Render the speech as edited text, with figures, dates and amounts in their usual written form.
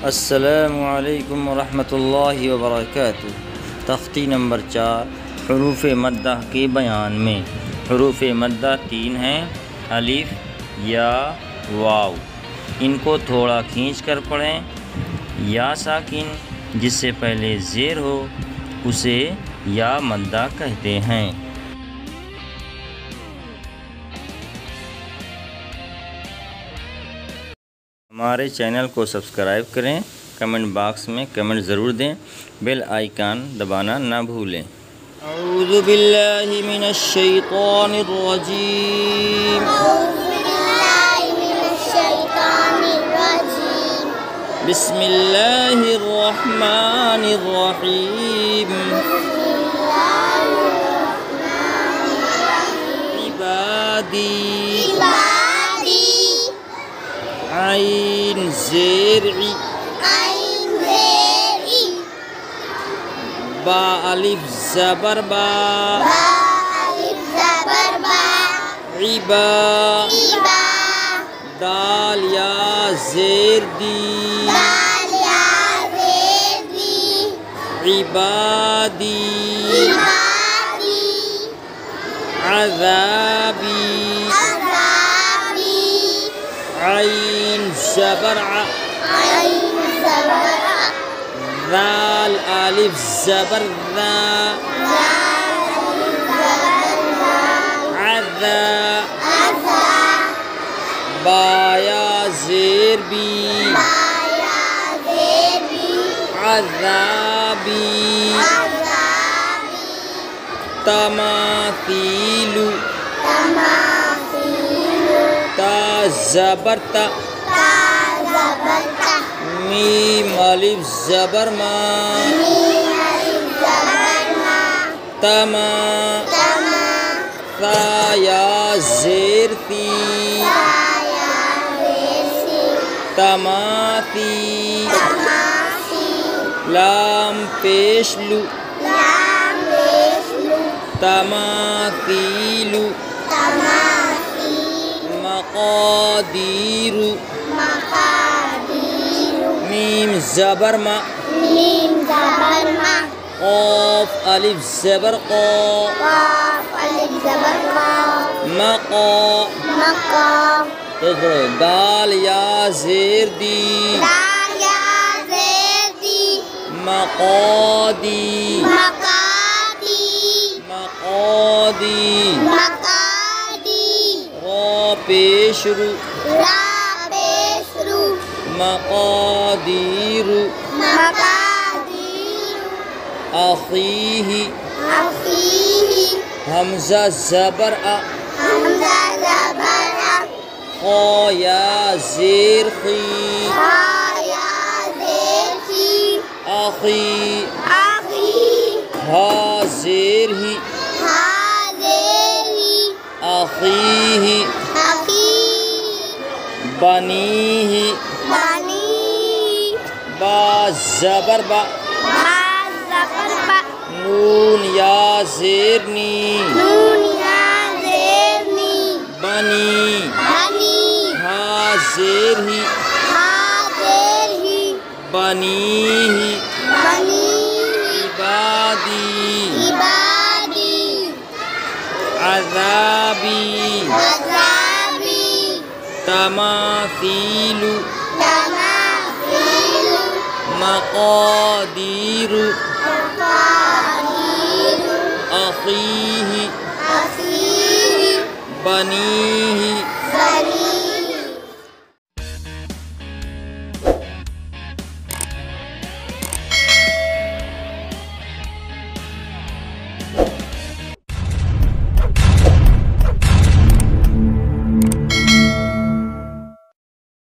अस्सलामु अलैकुम वरहमतुल्लाहि वबरकातुहू। तख्ती नंबर 4 हुरूफ़ मद्दा के बयान में। हुरूफ़ मद्दा 3 हैं: अलिफ, या, वाव। इनको थोड़ा खींच कर पढ़ें। या साकिन जिससे पहले ज़ेर हो उसे या मद्दा कहते हैं। हमारे चैनल को सब्सक्राइब करें, कमेंट बॉक्स में कमेंट ज़रूर दें, बेल आइकन दबाना ना भूलें। औज़ु बिल्लाहि मिनश शैतानिर रजीम। बिस्मिल्लाहिर रहमानिर रहीम। इबादी आइन ज़ेर-ई, बा अलिफ ज़बर बा, इबा, दाल या ज़ेर दी, इबादी, अज़ाबी, आइन ज़बर आ, दाल अलिफ ज़बर दा, अज़ा, बाया ज़ेर बी, अज़ाबी, तमासीलु, ता ज़बर ता, मीम अलिफ ज़बर मा, तमा, सा या ज़ेर ती, तमाती, लाम पेश लु, तमातीलु, मक़ादीरु, मीम ज़बर मा, क़ाफ़ अलिफ ज़बर क़ा, मक़ा, दाल या ज़ेर दी, मक़ादी, रा पेश रू, मक़ादीरु, अख़ीही, हमज़ा ज़बर आ, ख़ा या ज़ेर ख़ी, अख़ी, हा ज़ेर ही, अख़ीही, बनीही, बा ज़बर बा, नून या ज़ेर नी, बनी, हा ज़ेर ही, बनीही, इबादी, अज़ाबी, तमासीलु, मक़ादीरु, अख़ीही, बनीही,